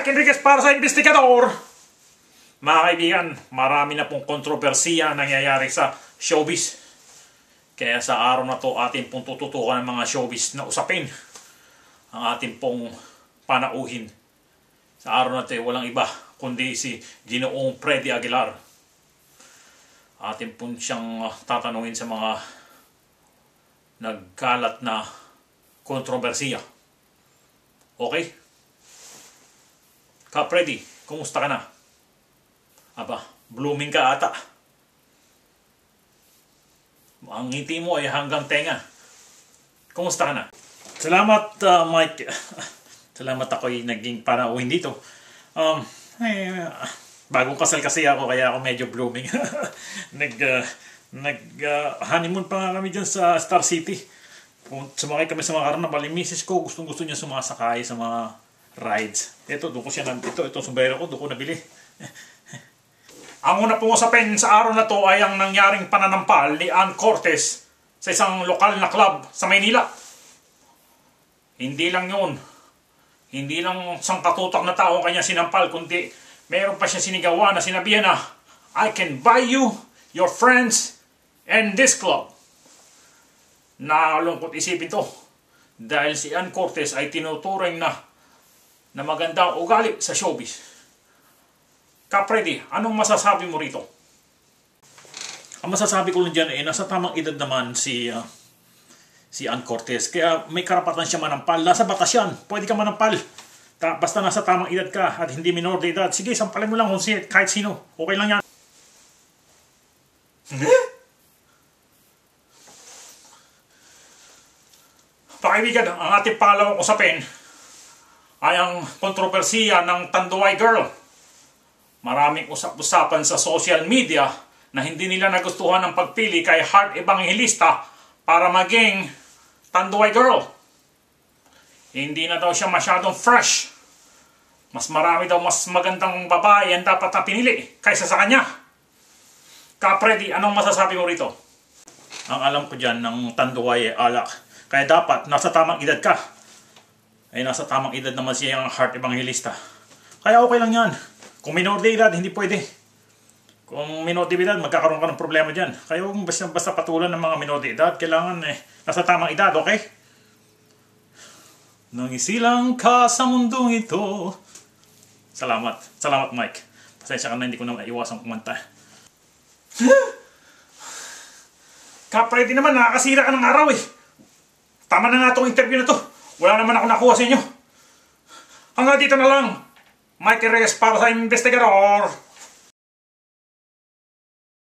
Mike Enriquez para sa Investigador. Mga kaibigan, marami na pong kontrobersiya nangyayari sa showbiz. Kaya sa araw na to atin pong tututukan ng mga showbiz na usapin. Ang ating pong panauhin. Sa araw na to walang iba kundi si Ginoong Freddy Aguilar. Atin pong siyang tatanungin sa mga nagkalat na kontrobersiya. Okay? Ka Freddy, kumusta ka na? Aba, blooming ka ata. Ang ngiti mo ay hanggang tenga. Kumusta ka na? Salamat, Mike. Salamat ako'y naging panauhin dito. Bagong kasal kasi ako, kaya ako medyo blooming. Honeymoon pa nga kami dyan sa Star City. Sumakay kami sa mga karnaval. Yung misis ko, gustong-gusto niya sumasakay sa mga rides. Doon ko siya itong sombrero ko, doon ko nabili. Ang una pong usapin sa araw na to ay ang nangyaring pananampal ni Ann Cortez sa isang lokal na club sa Maynila. Hindi lang yun. Hindi lang isang katutak na tao kanya sinampal, kundi meron pa siya sinigawa na sinabihan na, I can buy you, your friends, and this club. Nakalungkot isipin to. Dahil si Ann Cortez ay tinuturing na magandang ugali sa showbiz. Ka Freddy, anong masasabi mo rito? Ang masasabi ko lang dyan nasa tamang edad naman si Ann Cortez. Kaya may karapatan siya manampal. Nasa batas yan. Pwede ka manampal. Basta nasa tamang edad ka at hindi minor de edad. Sige, sampalin mo lang kung kahit sino. Okay lang yan. Pakaibigan, ang ating pangalawang usapin ay ang kontrobersiya ng Tanduay Girl. Maraming usap-usapan sa social media na hindi nila nagustuhan ang pagpili kay Heart Evangelista para maging Tanduay Girl. Hindi na daw siya masyadong fresh. Mas marami daw mas magandang babae ang dapat na pinili kaysa sa kanya. Ka Freddy, anong masasabi mo rito? Ang alam ko dyan ng Tanduay alak. Kaya dapat nasa tamang edad ka. Ay nasa tamang edad naman siya ang Heart Evangelista. Kaya okay lang yan. Kung minor de edad, hindi pwede. Kung minor de edad, magkakaroon ka ng problema dyan. Kaya huwag basta patulan ng mga minor de edad. Kailangan nasa tamang edad, okay? Nangisilang ka sa mundong ito. Salamat. Salamat, Mike. Pasensya ka na, hindi ko na maiwasang kumanta. Ka Freddy naman, nakakasira ka ng araw eh. Tama na nga itong interview na to. Wala naman ako nakuha sa inyo. Hanggang dito na lang. Mike Enriquez para sa Investigador.